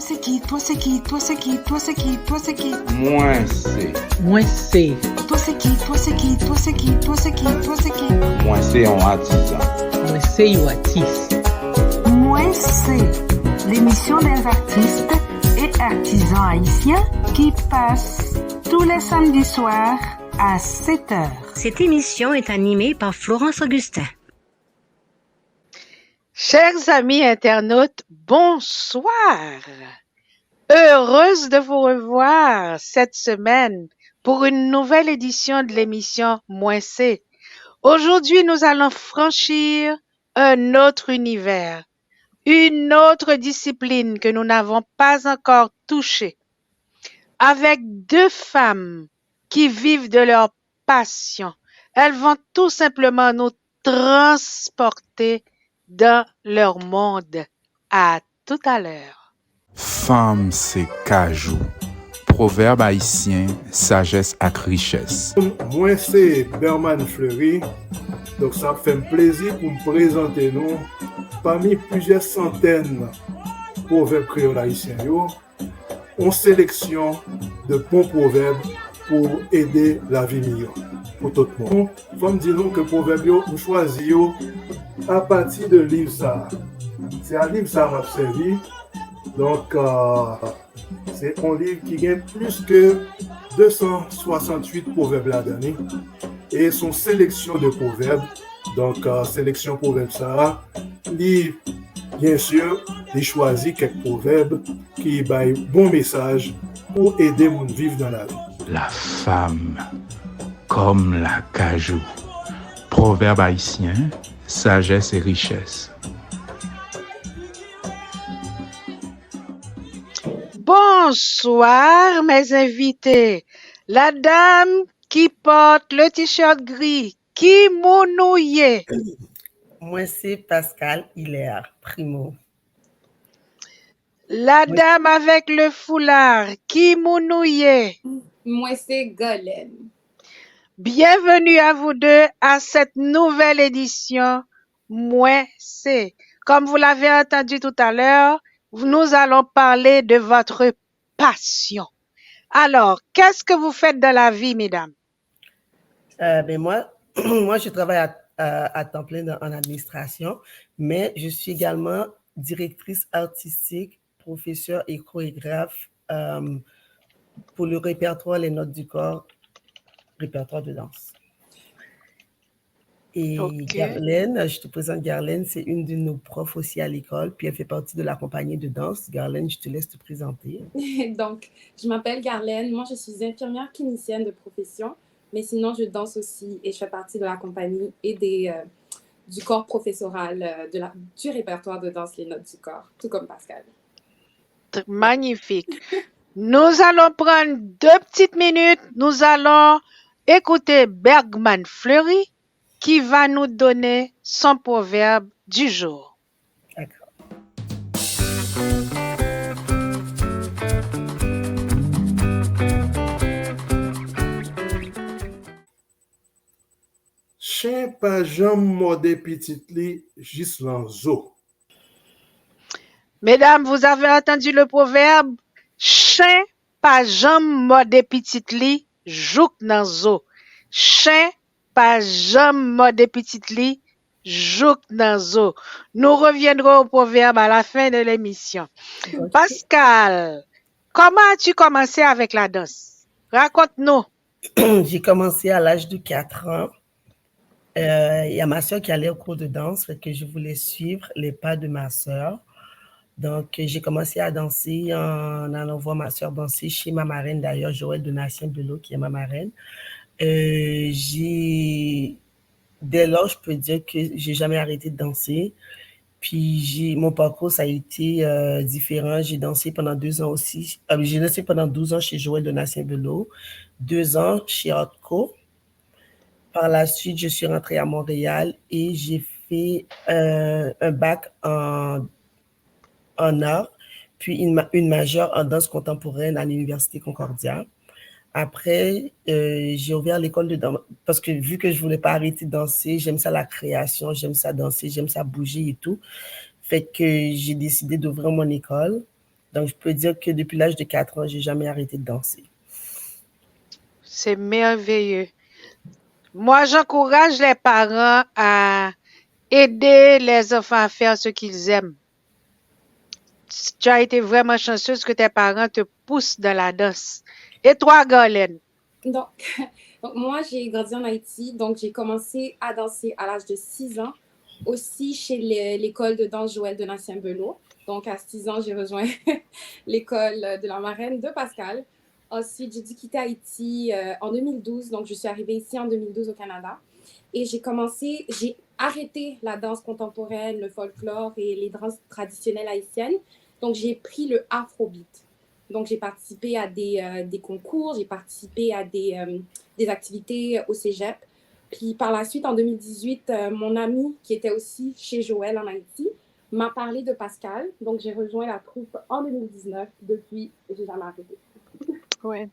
c'est qui? Toi c'est qui? Toi c'est qui? Toi c'est qui? Toi c'est qui? Moi c'est. Moi c'est. Toi c'est qui? Toi c'est qui? Toi c'est qui? Toi c'est qui? Toi c'est qui? Moi c'est un artisan. Moi c'est un artiste. Moi c'est l'émission des artistes et artisans haïtiens qui passe tous les samedis soirs à 7h. Cette émission est animée par Florence Augustin. Chers amis internautes, bonsoir. Heureuse de vous revoir cette semaine pour une nouvelle édition de l'émission Moins C. Aujourd'hui, nous allons franchir un autre univers, une autre discipline que nous n'avons pas encore touchée, avec deux femmes qui vivent de leur passion. Elles vont tout simplement nous transporter dans leur monde. À tout à l'heure. Femme, c'est cajou. Proverbe haïtien, sagesse ak richesse. Moi, c'est Berman Fleury. Donc, ça fait un plaisir pour me présenter nous parmi plusieurs centaines de proverbes créoles haïtiens. On sélection de bons proverbes pour aider la vie meilleure pour tout le monde. Faut me dire que proverbes, on choisit à partir de livre ça. C'est un livre ça m'a servi. Donc, c'est un livre qui gagne plus que 268 proverbes là-dedans. Et son sélection de proverbes. Donc, sélection proverbes ça. Livre, bien sûr, il choisit quelques proverbes qui baillent bon message pour aider mon vivre dans la vie. La femme, comme la cajou. Proverbe haïtien, sagesse et richesse. Bonsoir, mes invités. La dame qui porte le t-shirt gris, qui mounouye. Moi, c'est Pascal Hilaire, primo. La dame avec le foulard, qui mounouye. Moi, c'est Golem. Bienvenue à vous deux à cette nouvelle édition. Moi, c'est. Comme vous l'avez entendu tout à l'heure, nous allons parler de votre passion. Alors, qu'est-ce que vous faites dans la vie, mesdames? Moi, je travaille à temps plein en administration, mais je suis également directrice artistique, professeure et chorégraphe pour le répertoire Les Notes du Corps, répertoire de danse. Et Garlène, je te présente Garlène, c'est une de nos profs aussi à l'école, puis elle fait partie de la compagnie de danse. Garlène, je te laisse te présenter. Donc, je m'appelle Garlène, moi je suis infirmière clinicienne de profession, mais sinon je danse aussi et je fais partie de la compagnie et du corps professoral, du répertoire de danse Les Notes du Corps, tout comme Pascal. Magnifique. Nous allons prendre 2 petites minutes, nous allons écouter Bergman Fleury, qui va nous donner son proverbe du jour. D'accord. Chien pas jambe modé petit li jis lan zo. Mesdames, vous avez entendu le proverbe chien pas jambe modé petit li jouk nan zo. Chien pas jambe modé petit li jouk nan zo. Nous reviendrons au proverbe à la fin de l'émission. Okay. Pascal, comment as-tu commencé avec la danse? Raconte-nous. J'ai commencé à l'âge de 4 ans. Il y a ma soeur qui allait au cours de danse, fait que je voulais suivre les pas de ma soeur. Donc, j'ai commencé à danser en allant voir ma soeur danser chez ma marraine, d'ailleurs, Joël Donatien-Belot, qui est ma marraine. Dès lors, je peux dire que j'ai jamais arrêté de danser. Puis, mon parcours, ça a été différent. J'ai dansé pendant 2 ans aussi. J'ai dansé pendant 12 ans chez Joël Donatien-Belot, 2 ans chez Hotco. Par la suite, je suis rentrée à Montréal et j'ai fait un bac en art, puis une majeure en danse contemporaine à l'Université Concordia. Après, j'ai ouvert l'école de danse parce que vu que je voulais pas arrêter de danser, j'aime ça la création, j'aime ça danser, j'aime ça bouger et tout. Fait que j'ai décidé d'ouvrir mon école. Donc, je peux dire que depuis l'âge de 4 ans, j'ai jamais arrêté de danser. C'est merveilleux. Moi, j'encourage les parents à aider les enfants à faire ce qu'ils aiment. Tu as été vraiment chanceuse que tes parents te poussent dans la danse. Et toi, Garlène? Donc, moi, j'ai grandi en Haïti, donc j'ai commencé à danser à l'âge de 6 ans, aussi chez l'école de danse Joël de Nassien-Bello. Donc, à 6 ans, j'ai rejoint l'école de la marraine de Pascal. Ensuite, j'ai dû quitter Haïti en 2012, donc je suis arrivée ici en 2012 au Canada. Et j'ai arrêté la danse contemporaine, le folklore et les danses traditionnelles haïtiennes. Donc, j'ai pris le afrobeat. Donc, j'ai participé à des concours, j'ai participé à des activités au cégep. Puis, par la suite, en 2018, mon ami, qui était aussi chez Joël en Haïti, m'a parlé de Pascal. Donc, j'ai rejoint la troupe en 2019. Depuis, j'ai jamais arrêté. Oui.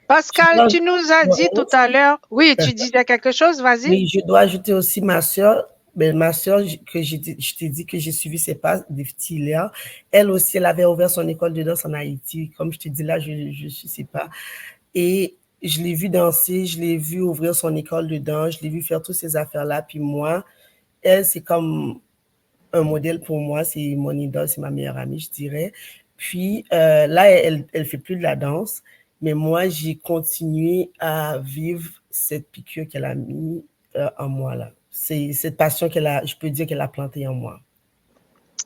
Pascal, tu nous as dit tout à l'heure... Oui, tu disais quelque chose, vas-y. Oui, je dois ajouter aussi ma sœur. Ma sœur, que je t'ai dit que j'ai suivi ses pas de Tilia, elle aussi, elle avait ouvert son école de danse en Haïti. Comme je te dis là, je ne sais pas. Et je l'ai vu danser, je l'ai vu ouvrir son école de danse, je l'ai vu faire toutes ces affaires-là. Puis moi, elle, c'est comme un modèle pour moi, c'est mon idole, c'est ma meilleure amie, je dirais. Puis là, elle fait plus de la danse, mais moi, j'ai continué à vivre cette piqûre qu'elle a mis en moi là. C'est cette passion je peux dire qu'elle a plantée en moi.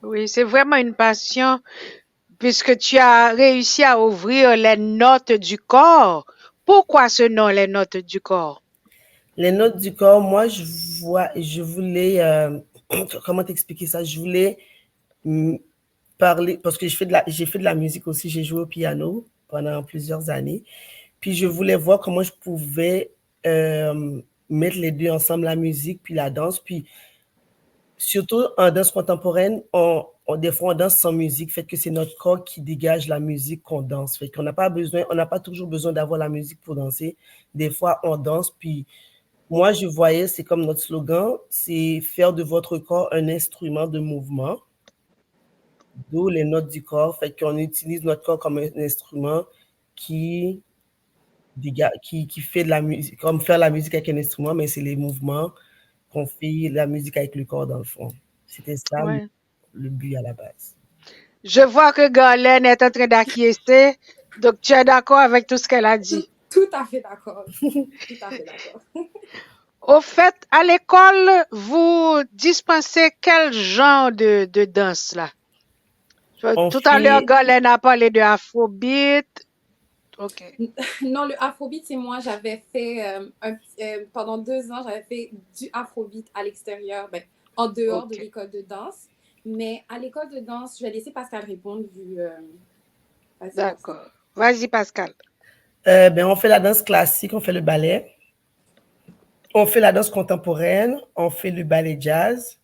Oui, c'est vraiment une passion puisque tu as réussi à ouvrir les notes du corps. Pourquoi ce nom, les notes du corps? Les notes du corps, moi, je voulais, comment t'expliquer ça? Je voulais parler, parce que j'ai fait de la musique aussi, j'ai joué au piano pendant plusieurs années. Puis je voulais voir comment je pouvais mettre les deux ensemble, la musique puis la danse. Puis surtout en danse contemporaine, des fois on danse sans musique, fait que c'est notre corps qui dégage la musique qu'on danse. Fait qu'on n'a pas toujours besoin d'avoir la musique pour danser. Des fois on danse, puis moi je voyais, c'est comme notre slogan, c'est faire de votre corps un instrument de mouvement. D'où les notes du corps, fait qu'on utilise notre corps comme un instrument qui fait de la musique, comme faire la musique avec un instrument, mais c'est les mouvements qu'on fait la musique avec le corps dans le fond. C'était ça le but à la base. Je vois que Garlène est en train d'acquiescer, donc tu es d'accord avec tout ce qu'elle a dit? Tout à fait d'accord. Tout à fait d'accord. Au fait, à l'école, vous dispensez quel genre de danse là? Tout à l'heure, Garlène a parlé de Afrobeat. OK. Non, le Afrobeat, c'est moi. J'avais fait, pendant 2 ans, j'avais fait du Afrobeat à l'extérieur, en dehors de l'école de danse. Mais à l'école de danse, je vais laisser Pascal répondre vu... D'accord. Vas-y, Pascal. On fait la danse classique, on fait le ballet. On fait la danse contemporaine, on fait le ballet jazz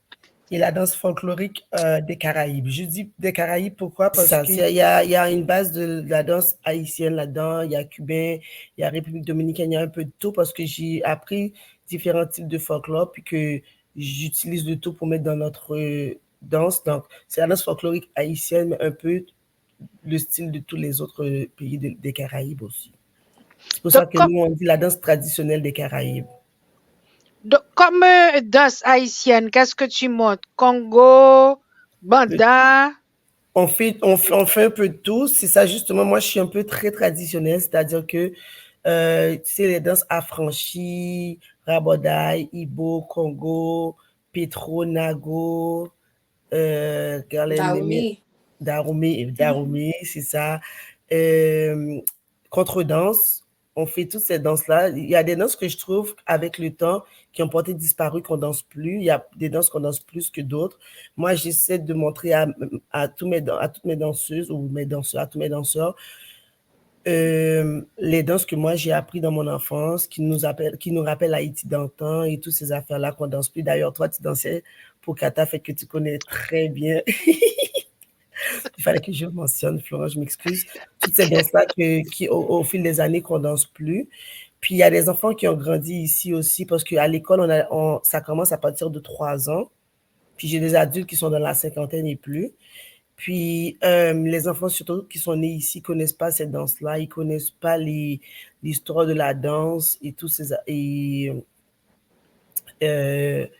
et la danse folklorique des Caraïbes. Je dis des Caraïbes, pourquoi? Parce qu'il y a une base de la danse haïtienne là-dedans, il y a cubain, il y a République dominicaine, il y a un peu de tout parce que j'ai appris différents types de folklore puis que j'utilise le tout pour mettre dans notre danse. Donc, c'est la danse folklorique haïtienne, mais un peu le style de tous les autres pays des Caraïbes aussi. C'est pour ça que nous, on dit la danse traditionnelle des Caraïbes. Donc, comme danse haïtienne, qu'est-ce que tu montres? Congo, banda? On fait un peu de tout. C'est ça, justement. Moi, je suis un peu très traditionnelle, c'est-à-dire que, tu sais, les danses affranchies, Rabodaï, Ibo, Congo, Petro, Nago, Dahomey, c'est ça. Contredanse. On fait toutes ces danses-là. Il y a des danses que je trouve, avec le temps, qui ont peut-être disparu, qu'on danse plus. Il y a des danses qu'on danse plus que d'autres. Moi, j'essaie de montrer à toutes mes danseuses ou à tous mes danseurs, les danses que moi j'ai appris dans mon enfance, qui nous rappellent Haïti d'antan et toutes ces affaires-là qu'on danse plus. D'ailleurs, toi, tu dansais pour Kata, fait que tu connais très bien. Il fallait que je mentionne, Florent, je m'excuse. Toutes ces danses-là qui, au fil des années, qu'on danse plus. Puis, il y a des enfants qui ont grandi ici aussi, parce qu'à l'école, ça commence à partir de 3 ans. Puis, j'ai des adultes qui sont dans la cinquantaine et plus. Puis, les enfants, surtout qui sont nés ici, connaissent pas cette danse-là. Ils connaissent pas l'histoire de la danse et tous ces... Et,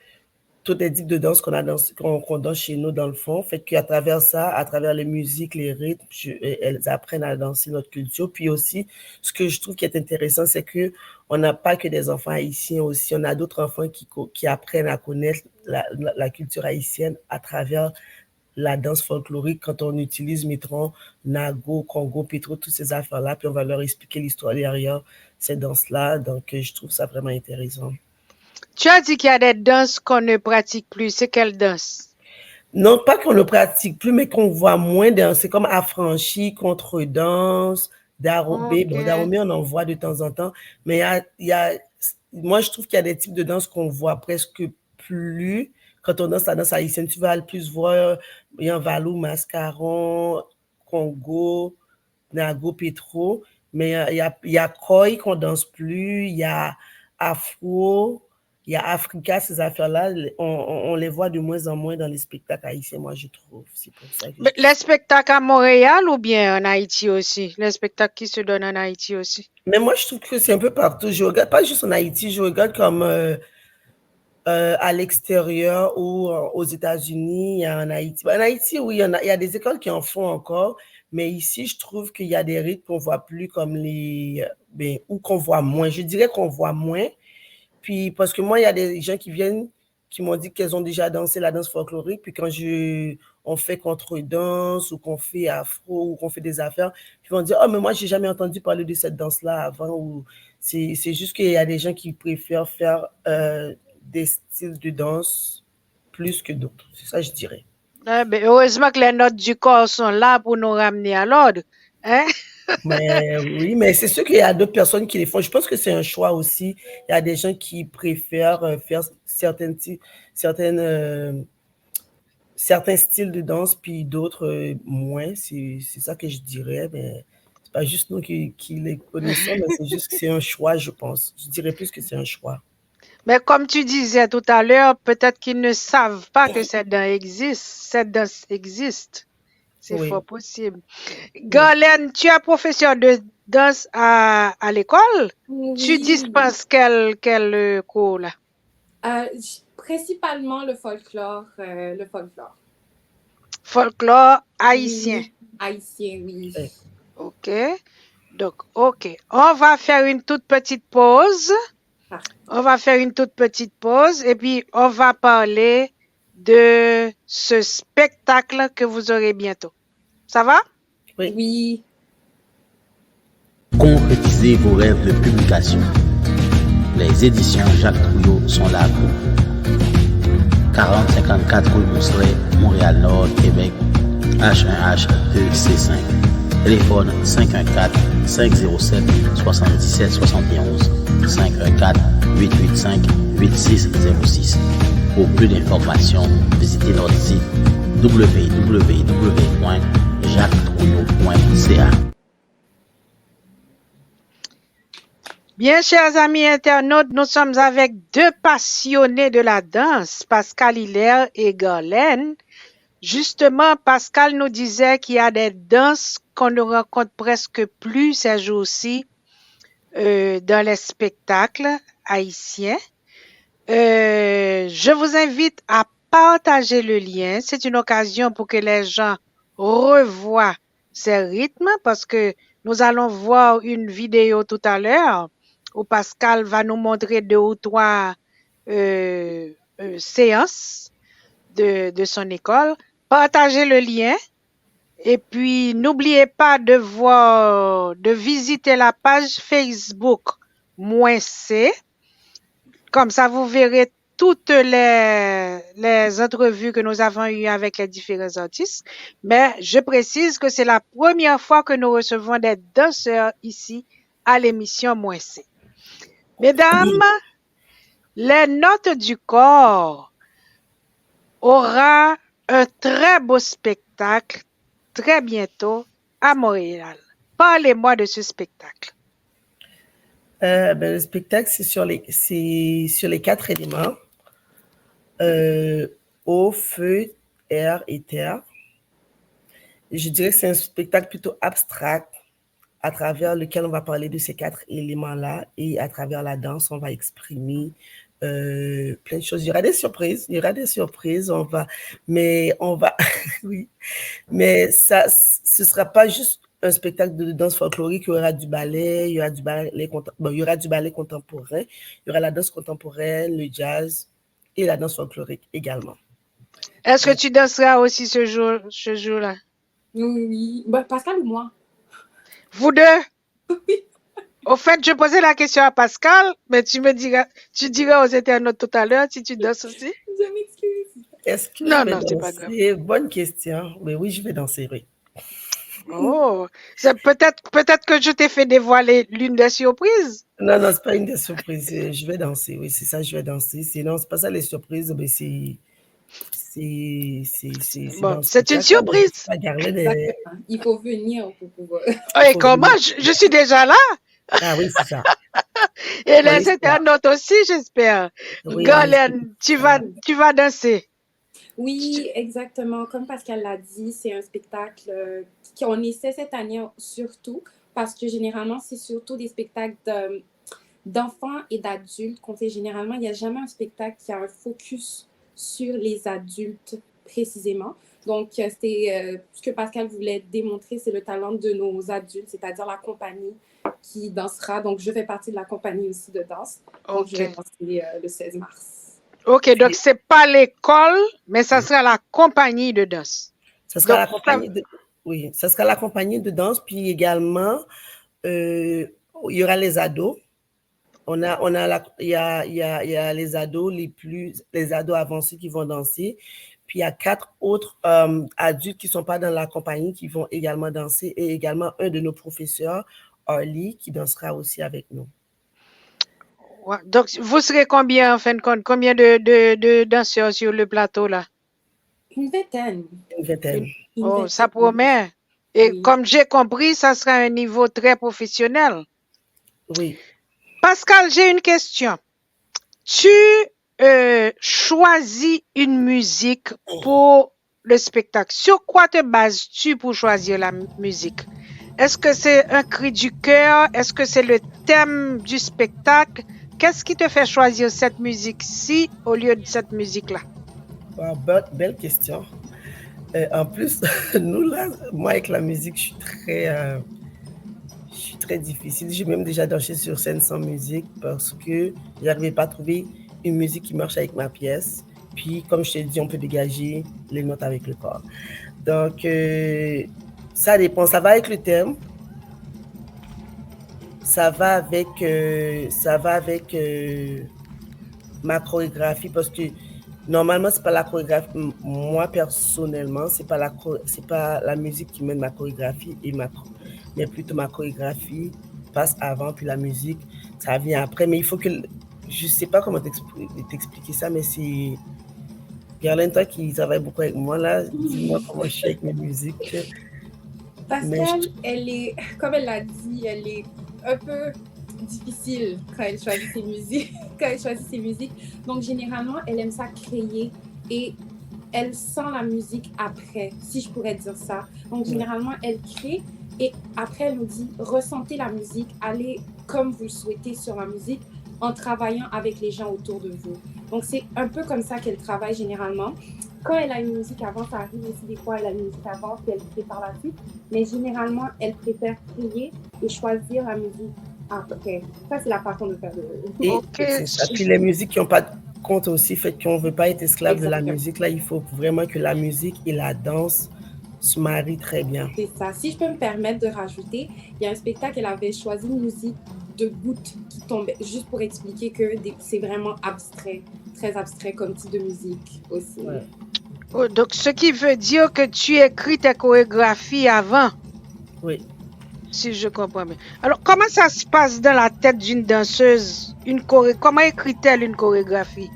tous les types de danse qu'on danse chez nous dans le fond. Fait qu'à travers ça, à travers les musiques, les rythmes, elles apprennent à danser notre culture. Puis aussi, ce que je trouve qui est intéressant, c'est que on n'a pas que des enfants haïtiens aussi. On a d'autres enfants qui apprennent à connaître la culture haïtienne à travers la danse folklorique quand on utilise, mettons, Nago, Congo, Petro, toutes ces affaires-là, puis on va leur expliquer l'histoire derrière ces danses-là. Donc, je trouve ça vraiment intéressant. Tu as dit qu'il y a des danses qu'on ne pratique plus. C'est quelle danse? Non, pas qu'on ne pratique plus, mais qu'on voit moins. C'est comme affranchi, contre-danse, darobé. Bon, darobé, on en voit de temps en temps. Mais moi, je trouve qu'il y a des types de danses qu'on voit presque plus. Quand on danse la danse haïtienne, tu vas le plus voir, il y a un Valou, Mascaron, Congo, Nago, Petro. Mais il y a Koi qu'on danse plus, il y a Afro, il y a Africa, ces affaires-là, on les voit de moins en moins dans les spectacles haïtiens, moi, je trouve. C'est pour ça que les spectacles à Montréal ou bien en Haïti aussi? Les spectacles qui se donnent en Haïti aussi? Mais moi, je trouve que c'est un peu partout. Je regarde pas juste en Haïti, je regarde comme à l'extérieur ou aux États-Unis, en Haïti. En Haïti, oui, il y a des écoles qui en font encore, mais ici, je trouve qu'il y a des rythmes qu'on voit plus comme ou qu'on voit moins. Je dirais qu'on voit moins. Puis, parce que moi, il y a des gens qui viennent, qui m'ont dit qu'elles ont déjà dansé la danse folklorique. Puis quand on fait contre-danse ou qu'on fait afro ou qu'on fait des affaires, ils vont dire « Oh, mais moi, j'ai jamais entendu parler de cette danse-là avant. » Ou c'est juste qu'il y a des gens qui préfèrent faire des styles de danse plus que d'autres. C'est ça, je dirais. Heureusement que les notes du corps sont là pour nous ramener à l'ordre. Hein? Mais oui, mais c'est sûr qu'il y a d'autres personnes qui les font. Je pense que c'est un choix aussi. Il y a des gens qui préfèrent faire certains styles de danse, puis d'autres moins. C'est ça que je dirais. Mais c'est pas juste nous qui les connaissons, mais c'est juste que c'est un choix, je pense. Je dirais plus que c'est un choix. Mais comme tu disais tout à l'heure, peut-être qu'ils ne savent pas que cette danse existe. C'est fort possible. Garlène, tu es professeur de danse à l'école? Oui. Tu dispenses quel cours là? Principalement le folklore. Folklore haïtien. Oui. Haïtien, oui. OK. Donc, OK. On va faire une toute petite pause. Et puis on va parler de ce spectacle que vous aurez bientôt. Ça va? Oui. Concrétisez vos rêves de publication. Les éditions Jacques Trouillot sont là pour vous. 4054 rue Mousselet, Montréal-Nord, Québec, H1H2C5. Téléphone 514-507-7771. 514-885-8606. Pour plus d'informations, visitez notre site www.jacquestrouillot.ca. Bien, chers amis internautes, nous sommes avec deux passionnés de la danse, Pascal Hilaire et Garlène. Justement, Pascal nous disait qu'il y a des danses qu'on ne rencontre presque plus ces jours-ci dans les spectacles haïtiens. Je vous invite à partager le lien. C'est une occasion pour que les gens revoient ces rythmes parce que nous allons voir une vidéo tout à l'heure où Pascal va nous montrer 2 ou 3 séances de son école. Partagez le lien. Et puis, n'oubliez pas de visiter la page Facebook -C. Comme ça, vous verrez toutes les entrevues que nous avons eues avec les différents artistes. Mais je précise que c'est la première fois que nous recevons des danseurs ici à l'émission -C. Mesdames, les notes du corps aura un très beau spectacle très bientôt à Montréal. Parlez-moi de ce spectacle. Le spectacle, c'est sur les 4 éléments. Eau, feu, air et terre. Je dirais que c'est un spectacle plutôt abstract à travers lequel on va parler de ces 4 éléments-là et à travers la danse, on va exprimer plein de choses. Il y aura des surprises, mais on va, oui, mais ça, ce sera pas juste un spectacle de danse folklorique. Il y aura du ballet, il y aura du ballet contemporain, il y aura la danse contemporaine, le jazz et la danse folklorique également. Est-ce que tu danseras aussi ce jour-là? Oui. Pascal ou moi? Vous deux? Oui. Au fait, je posais la question à Pascal, mais tu diras aux internautes tout à l'heure si tu danses aussi. Je m'excuse. Est-ce que Non, je vais c'est pas grave. danser? Bonne question. Mais oui, je vais danser, oui. Oh, c'est peut-être que je t'ai fait dévoiler l'une des surprises. Non, c'est pas une des surprises. Je vais danser, oui, c'est ça, je vais danser. Sinon, c'est pas ça les surprises, mais c'est bon, c'est une surprise. Il faut venir pour pouvoir. Et comment? Je suis déjà là. Ah oui, c'est ça. Et les internautes aussi, j'espère. Oui, Garlène, tu vas danser. Oui, exactement. Comme Pascal l'a dit, c'est un spectacle qu'on essaie cette année surtout parce que généralement, c'est surtout des spectacles d'enfants et d'adultes qu'on fait généralement. Il n'y a jamais un spectacle qui a un focus sur les adultes précisément. Donc, c'était ce que Pascal voulait démontrer, c'est le talent de nos adultes, c'est-à-dire la compagnie qui dansera. Donc, je fais partie de la compagnie aussi de danse. Donc, je vais danser le 16 mars. OK, donc ce n'est pas l'école, mais ça sera la compagnie de danse. Ça sera ça sera la compagnie de danse, puis également, il y aura les ados. Il y a les ados les ados avancés qui vont danser. Puis il y a 4 autres adultes qui ne sont pas dans la compagnie qui vont également danser et également un de nos professeurs, Harley, qui dansera aussi avec nous. Ouais. Donc, vous serez combien en fin de compte? Combien de danseurs sur le plateau là? Une vingtaine. Oh, ça promet. Et oui. Comme j'ai compris, ça sera un niveau très professionnel. Oui. Pascal, j'ai une question. Tu choisis une musique pour le spectacle. Sur quoi te bases-tu pour choisir la musique? Est-ce que c'est un cri du cœur? Est-ce que c'est le thème du spectacle? Qu'est-ce qui te fait choisir cette musique-ci au lieu de cette musique-là? Belle question. En plus, moi avec la musique, je suis très difficile. J'ai même déjà dansé sur scène sans musique parce que je n'arrivais pas à trouver une musique qui marche avec ma pièce. Puis, comme je t'ai dit, on peut dégager les notes avec le corps. Donc, ça dépend. Ça va avec le thème. Ça va avec ma chorégraphie parce que normalement, c'est pas la chorégraphie. Moi, personnellement, c'est pas la musique qui mène ma chorégraphie mais plutôt ma chorégraphie passe avant, puis la musique, ça vient après. Mais il faut que... Je sais pas comment t'expliquer ça, mais c'est... Garlène, toi qui travaille beaucoup avec moi, là, dis-moi comment je suis avec mes musiques. Pascal, elle est, comme elle l'a dit, elle est un peu difficile quand elle choisit ses musiques. Donc, généralement, elle aime ça créer et elle sent la musique après, si je pourrais dire ça. Donc, généralement, elle crée et après, elle nous dit, ressentez la musique, allez comme vous le souhaitez sur la musique en travaillant avec les gens autour de vous. Donc, c'est un peu comme ça qu'elle travaille généralement. Quand elle a une musique avant, ça arrive aussi des fois, elle a une musique avant, puis elle crée par la suite. Mais généralement, elle préfère créer et choisir la musique après. Ça, c'est la façon de faire. C'est ça. Puis les musiques qui n'ont pas de compte aussi, fait qu'on ne veut pas être esclave de la musique. Là, il faut vraiment que la musique et la danse se marient très bien. C'est ça. Si je peux me permettre de rajouter, il y a un spectacle, elle avait choisi une musique de gouttes qui tombaient, juste pour expliquer que c'est vraiment abstrait, très abstrait comme type de musique aussi. Ouais. Oh, donc, ce qui veut dire que tu écris ta chorégraphie avant. Oui. Si je comprends bien. Alors, comment ça se passe dans la tête d'une danseuse? Comment écrit-elle une chorégraphie?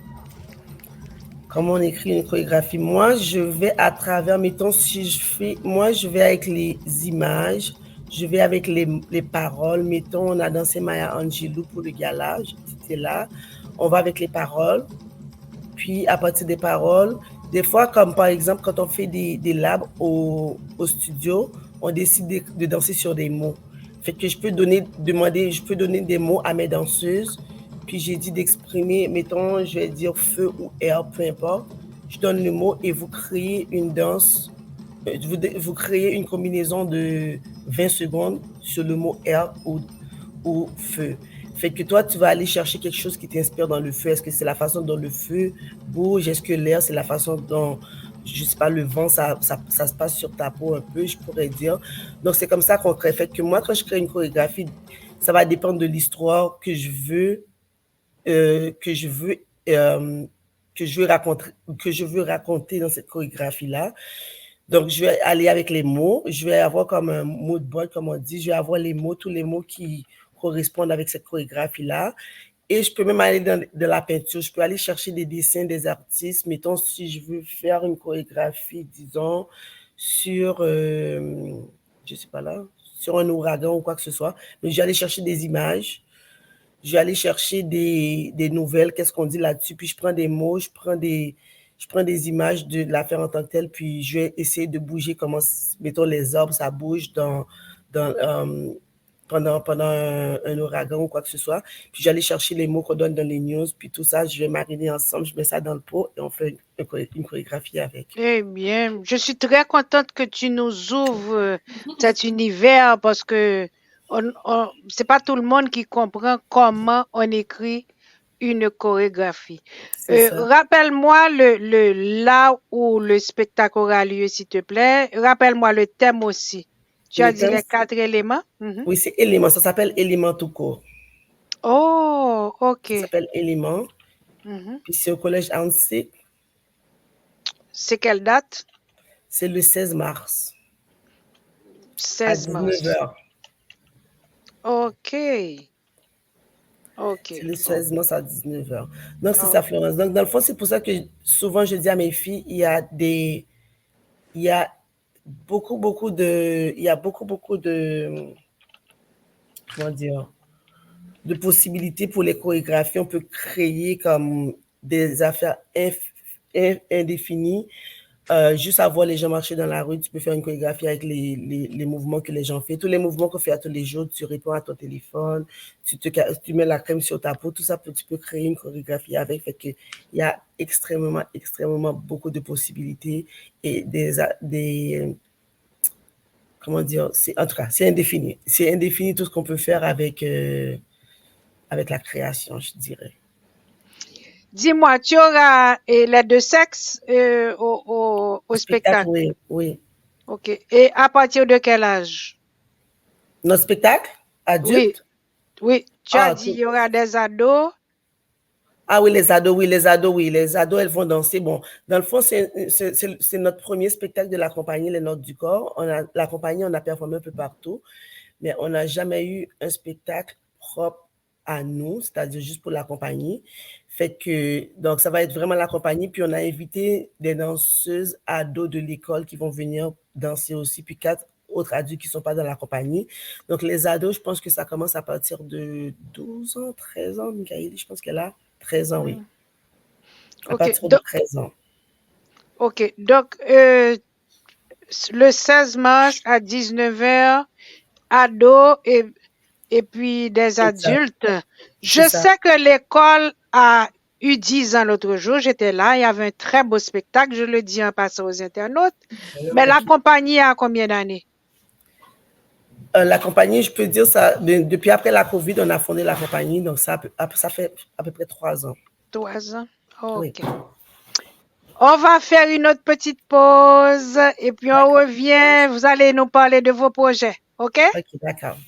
Comment on écrit une chorégraphie? Moi, je vais à travers, mettons, je vais avec les images, je vais avec les paroles. Mettons, on a dansé Maya Angelou pour le gala, j'étais là. On va avec les paroles. Puis, à partir des paroles, Des fois, comme par exemple, quand on fait des labs au studio, on décide de danser sur des mots. Fait que je peux donner des mots à mes danseuses, puis j'ai dit d'exprimer, mettons, je vais dire feu ou air, peu importe. Je donne le mot et vous créez une danse, vous créez une combinaison de 20 secondes sur le mot air ou feu. Fait que toi, tu vas aller chercher quelque chose qui t'inspire dans le feu. Est-ce que c'est la façon dont le feu bouge? Est-ce que l'air, c'est la façon dont, je sais pas, le vent, ça se passe sur ta peau un peu, je pourrais dire. Donc, c'est comme ça qu'on crée. Fait que moi, quand je crée une chorégraphie, ça va dépendre de l'histoire que je veux raconter dans cette chorégraphie-là. Donc, je vais aller avec les mots. Je vais avoir comme un mood board, comme on dit. Je vais avoir tous les mots qui correspondent avec cette chorégraphie-là. Et je peux même aller dans de la peinture. Je peux aller chercher des dessins des artistes. Mettons, si je veux faire une chorégraphie, disons, sur, je sais pas là, sur un ouragan ou quoi que ce soit. Mais je vais aller chercher des images. Je vais aller chercher des nouvelles. Qu'est-ce qu'on dit là-dessus? Puis je prends des mots, je prends des images de l'affaire en tant que telle. Puis je vais essayer de bouger comment, mettons, les arbres, ça bouge pendant un ouragan ou quoi que ce soit. Puis j'allais chercher les mots qu'on donne dans les news, puis tout ça, je vais mariner ensemble, je mets ça dans le pot et on fait une chorégraphie avec. Eh bien, je suis très contente que tu nous ouvres cet univers parce que c'est pas tout le monde qui comprend comment on écrit une chorégraphie. Rappelle-moi là où le spectacle aura lieu, s'il te plaît. Rappelle-moi le thème aussi. Tu as dit les 4 éléments? Oui, c'est éléments. Ça s'appelle éléments tout court. Oh, OK. Ça s'appelle éléments. Puis c'est au collège Annecy. C'est quelle date? C'est le 16 mars. 16 mars. À 19h. OK. C'est le 16 mars à 19h. Donc, c'est ça, Florence. Donc, dans le fond, c'est pour ça que souvent, je dis à mes filles, il y a beaucoup de comment dire, de possibilités pour les chorégraphies. On peut créer comme des affaires indéfinies. Juste à voir les gens marcher dans la rue, tu peux faire une chorégraphie avec les mouvements que les gens font. Tous les mouvements qu'on fait à tous les jours, tu réponds à ton téléphone, tu mets la crème sur ta peau, tout ça, tu peux créer une chorégraphie avec. Fait que il y a extrêmement beaucoup de possibilités et comment dire, en tout cas, c'est indéfini. C'est indéfini tout ce qu'on peut faire avec la création, je dirais. Dis-moi, tu auras les deux sexes au spectacle? Oui. OK. Et à partir de quel âge? Notre spectacle? Adulte? Oui. Tu as dit il y aura des ados? Ah oui, les ados, les ados, elles vont danser. Bon, dans le fond, c'est notre premier spectacle de la compagnie Les Notes du Corps. La compagnie, on a performé un peu partout, mais on n'a jamais eu un spectacle propre à nous, c'est-à-dire juste pour la compagnie. Fait que, donc, ça va être vraiment la compagnie. Puis, on a invité des danseuses ados de l'école qui vont venir danser aussi, puis 4 autres adultes qui ne sont pas dans la compagnie. Donc, les ados, je pense que ça commence à partir de 12 ans, 13 ans. Michaëlie, je pense qu'elle a 13 ans, oui. À partir de 13 ans. OK. Donc, le 16 mars à 19h, ados et puis des adultes. Je sais que l'école a eu 10 ans l'autre jour. J'étais là. Il y avait un très beau spectacle. Je le dis en passant aux internautes. Mais la compagnie a combien d'années? La compagnie, je peux dire ça, depuis après la COVID, on a fondé la compagnie. Donc, ça fait à peu près 3 ans. 3 ans? OK. Oui. On va faire une autre petite pause et puis on revient. Vous allez nous parler de vos projets. OK? OK, d'accord.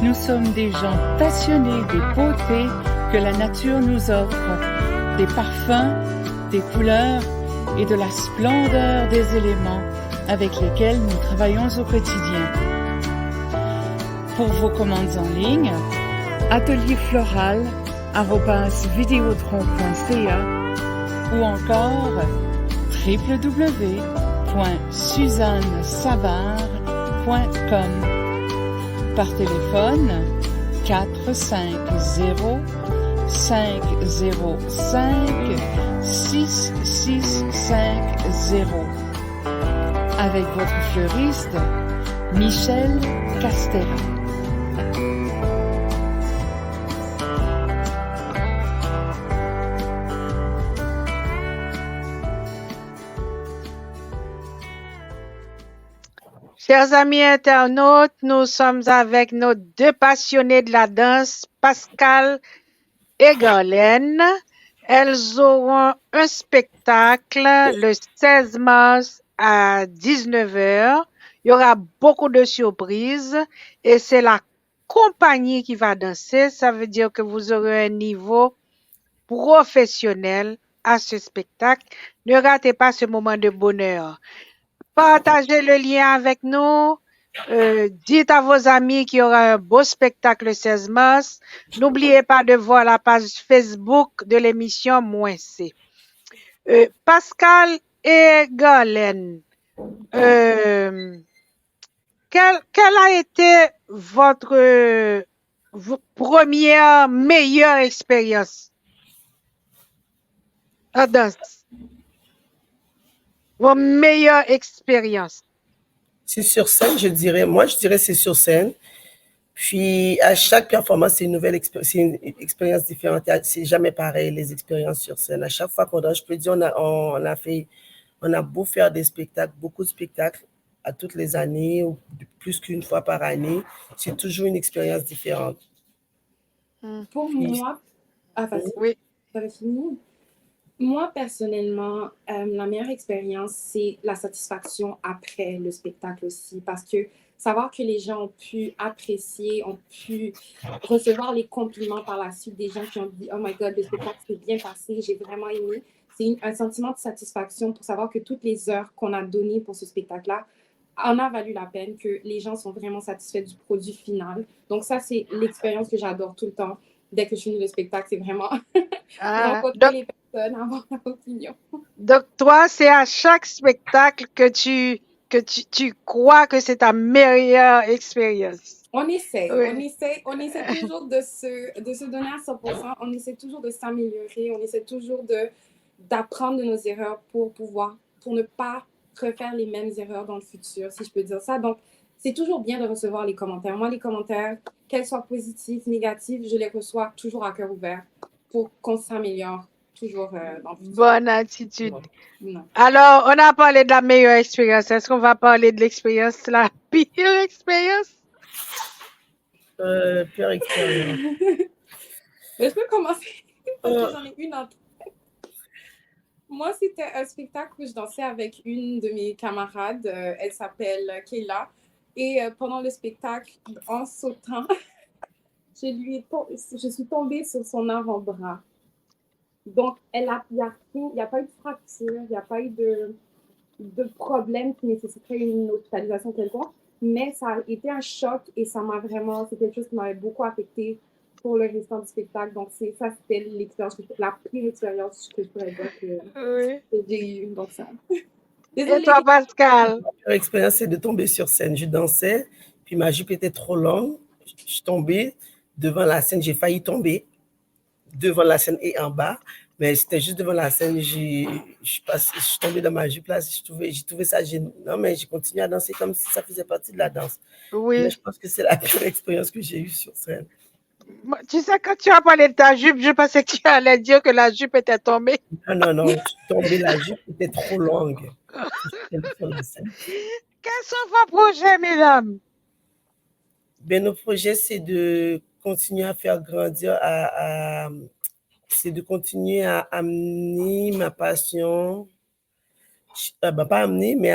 Nous sommes des gens passionnés des beautés que la nature nous offre, des parfums, des couleurs et de la splendeur des éléments avec lesquels nous travaillons au quotidien. Pour vos commandes en ligne, atelierfloral@videotron.ca ou encore www.suzannesavard.com. Par téléphone 450 505 6650 avec votre fleuriste Michel Castera. Chers amis internautes, nous sommes avec nos deux passionnés de la danse, Pascal et Garlène. Elles auront un spectacle le 16 mars à 19h. Il y aura beaucoup de surprises et c'est la compagnie qui va danser. Ça veut dire que vous aurez un niveau professionnel à ce spectacle. Ne ratez pas ce moment de bonheur. Partagez le lien avec nous. Dites à vos amis qu'il y aura un beau spectacle le 16 mars. N'oubliez pas de voir la page Facebook de l'émission C. Pascal et Garlène, quelle a été votre première meilleure expérience en danse? Vos meilleures expériences? C'est sur scène, je dirais c'est sur scène. Puis à chaque performance, c'est une nouvelle expérience, c'est une expérience différente. C'est jamais pareil les expériences sur scène. À chaque fois qu'on danse, je peux dire, on a beau faire des spectacles, beaucoup de spectacles à toutes les années, ou plus qu'une fois par année, c'est toujours une expérience différente. Pour moi, oui. Ça va finir. Moi, personnellement, la meilleure expérience, c'est la satisfaction après le spectacle aussi, parce que savoir que les gens ont pu apprécier, ont pu recevoir les compliments par la suite, des gens qui ont dit « Oh my God, le spectacle s'est bien passé, j'ai vraiment aimé », c'est un sentiment de satisfaction pour savoir que toutes les heures qu'on a données pour ce spectacle-là en a valu la peine, que les gens sont vraiment satisfaits du produit final. Donc ça, c'est l'expérience que j'adore tout le temps. Dès que je finis le spectacle, c'est vraiment rencontrer les personnes, avoir leur opinion. Donc, toi, c'est à chaque spectacle que tu crois que c'est ta meilleure expérience. On essaie. Oui. On essaie toujours de se donner à 100%. On essaie toujours de s'améliorer. On essaie toujours d'apprendre de nos erreurs pour ne pas refaire les mêmes erreurs dans le futur, si je peux dire ça. Donc, c'est toujours bien de recevoir les commentaires. Moi, les commentaires, qu'elles soient positifs, négatifs, je les reçois toujours à cœur ouvert pour qu'on s'améliore toujours dans le futur. Bonne attitude. Non. Alors, on a parlé de la meilleure expérience. Est-ce qu'on va parler de l'expérience, la pire expérience? Pire expérience. Mais je peux commencer parce que j'en ai une en tête. Moi, c'était un spectacle où je dansais avec une de mes camarades. Elle s'appelle Kayla. Et pendant le spectacle, en sautant, je suis tombée sur son avant-bras. Donc, il n'y a pas eu de fracture, il n'y a pas eu de problème qui nécessiterait une hospitalisation quelconque. Mais ça a été un choc et c'est quelque chose qui m'avait beaucoup affectée pour le restant du spectacle. Donc, ça, c'était la pire expérience que je pourrais dire que j'ai eue. Donc, ça. Désolée. Et toi, Pascal? Ma pire expérience, c'est de tomber sur scène. Je dansais, puis ma jupe était trop longue. Je suis tombée devant la scène. J'ai failli tomber devant la scène et en bas. Mais c'était juste devant la scène. Je suis tombée dans ma jupe là. J'ai trouvé ça gênant. Non, mais j'ai continué à danser comme si ça faisait partie de la danse. Oui. Mais je pense que c'est la pire expérience que j'ai eue sur scène. Tu sais, quand tu as parlé de ta jupe, je pensais que tu allais dire que la jupe était tombée. Non, je suis tombée, la jupe était trop longue. Quels sont vos projets, mesdames? Nos projets, c'est de continuer à faire grandir, c'est de continuer à amener ma passion, pas amener, mais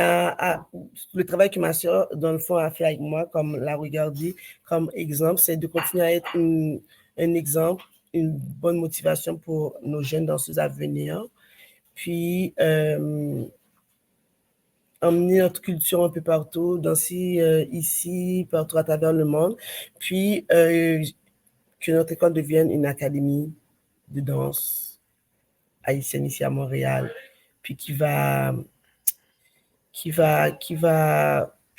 le travail que ma soeur, dans le fond, a fait avec moi, comme l'a regardé comme exemple, c'est de continuer à être un exemple, une bonne motivation pour nos jeunes danseuses à venir. Puis, emmener notre culture un peu partout, danser ici, partout à travers le monde, puis que notre école devienne une académie de danse haïtienne ici à Montréal, puis qui va, je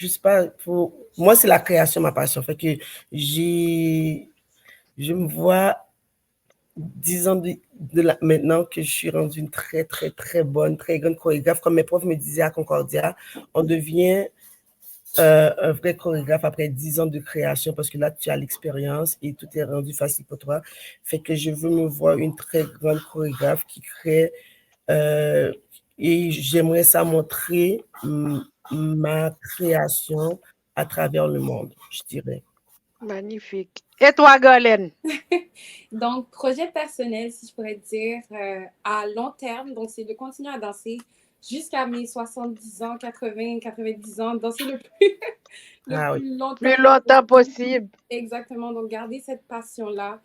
sais pas, moi c'est la création, ma passion, fait que je me vois 10 ans maintenant que je suis rendue une très, très, très bonne, très grande chorégraphe. Comme mes profs me disaient à Concordia, on devient un vrai chorégraphe après 10 ans de création parce que là, tu as l'expérience et tout est rendu facile pour toi. Fait que je veux me voir une très grande chorégraphe qui crée et j'aimerais ça montrer ma création à travers le monde, je dirais. Magnifique. Et toi, Garlène? Donc, projet personnel, si je pourrais dire, à long terme, donc c'est de continuer à danser jusqu'à mes 70 ans, 80, 90 ans, danser le plus longtemps possible. Exactement, donc garder cette passion-là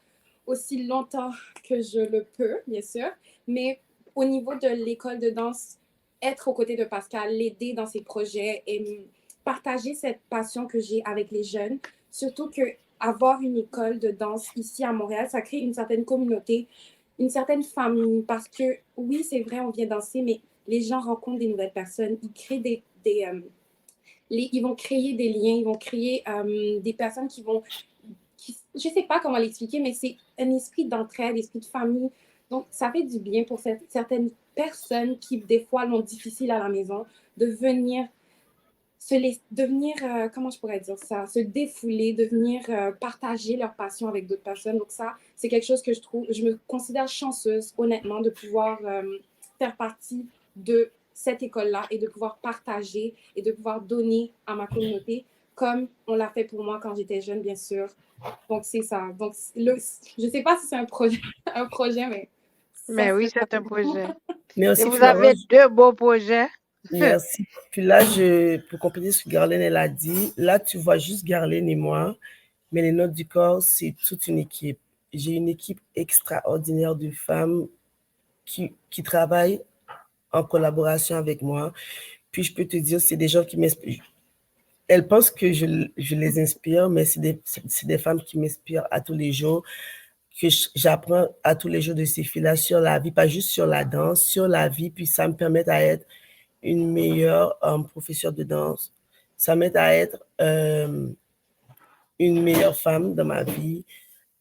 aussi longtemps que je le peux, bien sûr, mais au niveau de l'école de danse, être aux côtés de Pascal, l'aider dans ses projets et partager cette passion que j'ai avec les jeunes, surtout que avoir une école de danse ici à Montréal, ça crée une certaine communauté, une certaine famille, parce que oui, c'est vrai, on vient danser, mais les gens rencontrent des nouvelles personnes, ils créent ils vont créer des liens, ils vont créer des personnes je ne sais pas comment l'expliquer, mais c'est un esprit d'entraide, esprit de famille. Donc, ça fait du bien pour certaines personnes qui, des fois, l'ont difficile à la maison, de venir comment je pourrais dire ça, se défouler, de venir partager leur passion avec d'autres personnes. Donc ça, c'est quelque chose que je me considère chanceuse, honnêtement, de pouvoir faire partie de cette école-là et de pouvoir partager et de pouvoir donner à ma communauté comme on l'a fait pour moi quand j'étais jeune, bien sûr. Donc, c'est ça. Donc, je ne sais pas si c'est un projet, mais... Mais oui, c'est un projet. Mais aussi, et vous avez 2 beaux projets. Merci. Puis là, pour compléter ce que Garlène elle a dit, là, tu vois juste Garlène et moi, mais les Notes du corps, c'est toute une équipe. J'ai une équipe extraordinaire de femmes qui travaillent en collaboration avec moi. Puis je peux te dire, c'est des gens qui m'inspirent. Elles pensent que je les inspire, mais c'est des femmes qui m'inspirent à tous les jours, que j'apprends à tous les jours de ces filles-là sur la vie, pas juste sur la danse, sur la vie, puis ça me permet à être une meilleure professeure de danse. Ça m'aide à être une meilleure femme dans ma vie.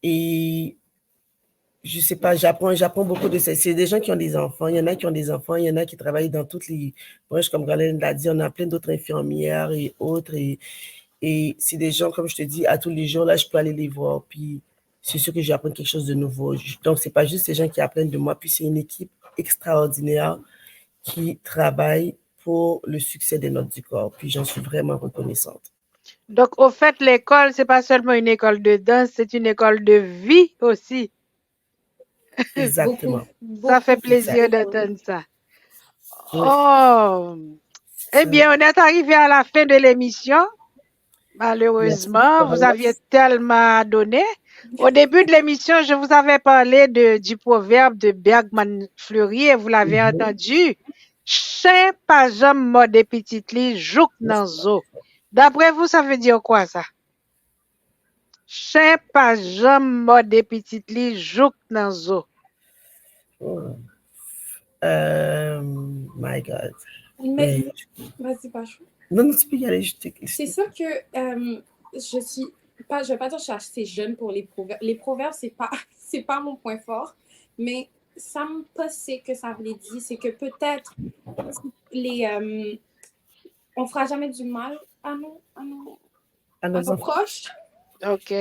Et je sais pas, j'apprends beaucoup de ça. C'est des gens qui ont des enfants. Il y en a qui ont des enfants. Il y en a qui travaillent dans toutes les branches, comme Garlène l'a dit. On a plein d'autres infirmières et autres. Et c'est des gens, comme je te dis, à tous les jours, là, je peux aller les voir. Puis c'est sûr que j'apprends quelque chose de nouveau. Donc, c'est pas juste ces gens qui apprennent de moi. Puis c'est une équipe extraordinaire qui travaille pour le succès des Notes du corps. Puis j'en suis vraiment reconnaissante. Donc, au fait, l'école, c'est pas seulement une école de danse, c'est une école de vie aussi. Exactement. Ça fait plaisir d'entendre ça. Oh! Eh bien, on est arrivé à la fin de l'émission. Malheureusement, vous aviez tellement donné. Au début de l'émission, je vous avais parlé du proverbe de Bergman-Fleury et vous l'avez entendu. Chien pas jamais mord des petites lits, jouk dans zo. D'après vous, ça veut dire quoi ça? Chien pas jamais mord des petites lits, jouk dans zo. My God. Mais, vas-y, Pachou. Non, tu peux y aller. C'est sûr que je vais pas dire que je suis assez jeune pour les proverbes. Les proverbes, c'est pas mon point fort, mais ça me passait que ça voulait dire, c'est que peut-être on fera jamais du mal à nos proches. OK,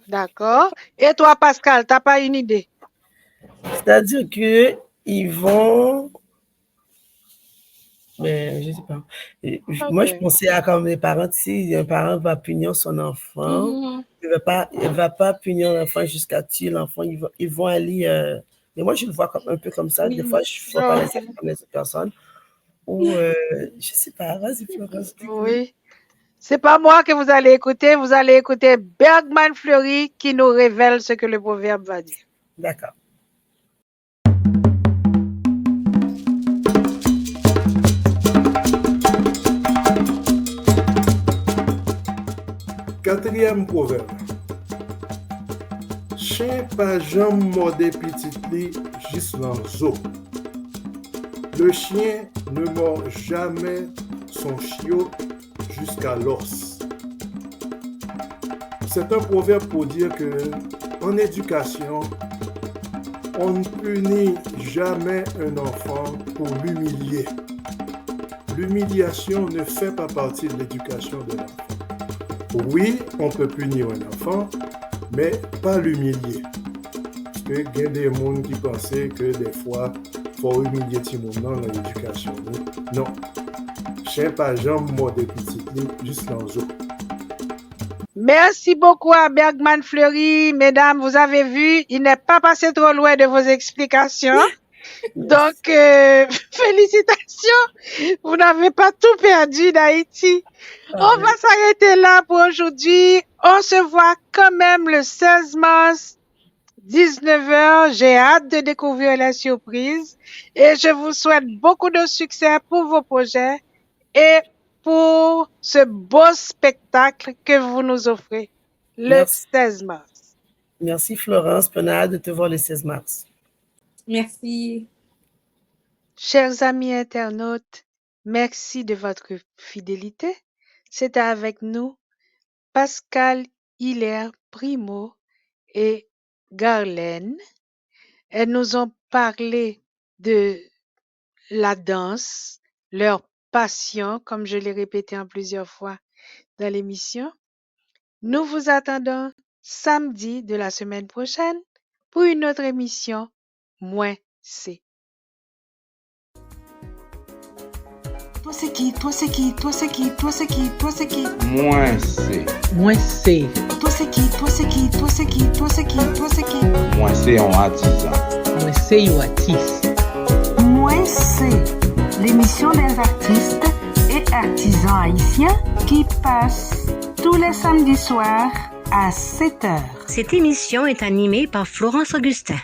d'accord. Et toi, Pascal, t'as pas une idée? C'est-à-dire que ils vont... Mais je sais pas. Okay. Moi, je pensais à comme les parents, si un parent va punir son enfant, il va pas punir l'enfant jusqu'à tuer l'enfant. Ils vont aller... Mais moi, je le vois un peu comme ça. Des fois, je ne vois pas les personnes. Ou, je sais pas, vas-y, Florence. Oui. C'est pas moi que vous allez écouter Bergman-Fleury qui nous révèle ce que le proverbe va dire. D'accord. Quatrième proverbe. Chien pas jambe mordé petit li jis dans zo. Le chien ne mord jamais son chiot jusqu'à l'os. C'est un proverbe pour dire que en éducation, on ne punit jamais un enfant pour l'humilier. L'humiliation ne fait pas partie de l'éducation de l'enfant. Oui, on peut punir un enfant, mais pas l'humilier. Parce que il y a des gens qui pensaient que des fois, il faut humilier tout le monde dans l'éducation. Non. Chien pas jambe mordé petit juste dans le zoo. Merci beaucoup à Bergman Fleury. Mesdames, vous avez vu, il n'est pas passé trop loin de vos explications. Donc, félicitations. Vous n'avez pas tout perdu d'Haïti. On va s'arrêter là pour aujourd'hui. On se voit quand même le 16 mars, 19h. J'ai hâte de découvrir la surprise. Et je vous souhaite beaucoup de succès pour vos projets et pour ce beau spectacle que vous nous offrez le 16 mars. Merci Florence, on a hâte de te voir le 16 mars. Merci. Chers amis internautes, merci de votre fidélité. C'était avec nous Pascal Hilaire Primo et Garlène. Elles nous ont parlé de la danse, leur passion, comme je l'ai répété en plusieurs fois dans l'émission. Nous vous attendons samedi de la semaine prochaine pour une autre émission Moins C. Toi c'est qui? Toi c'est qui? Toi c'est qui? Toi c'est qui? Toi c'est qui? Moins C. Moins C. Toi c'est qui? Toi c'est qui? Toi c'est qui? Toi c'est qui? Toi c'est qui? Moins C en artisan. Moins C ou artiste. Moins C, l'émission des artistes et artisans haïtiens qui passe tous les samedis soirs à 7h. Cette émission est animée par Florence Augustin.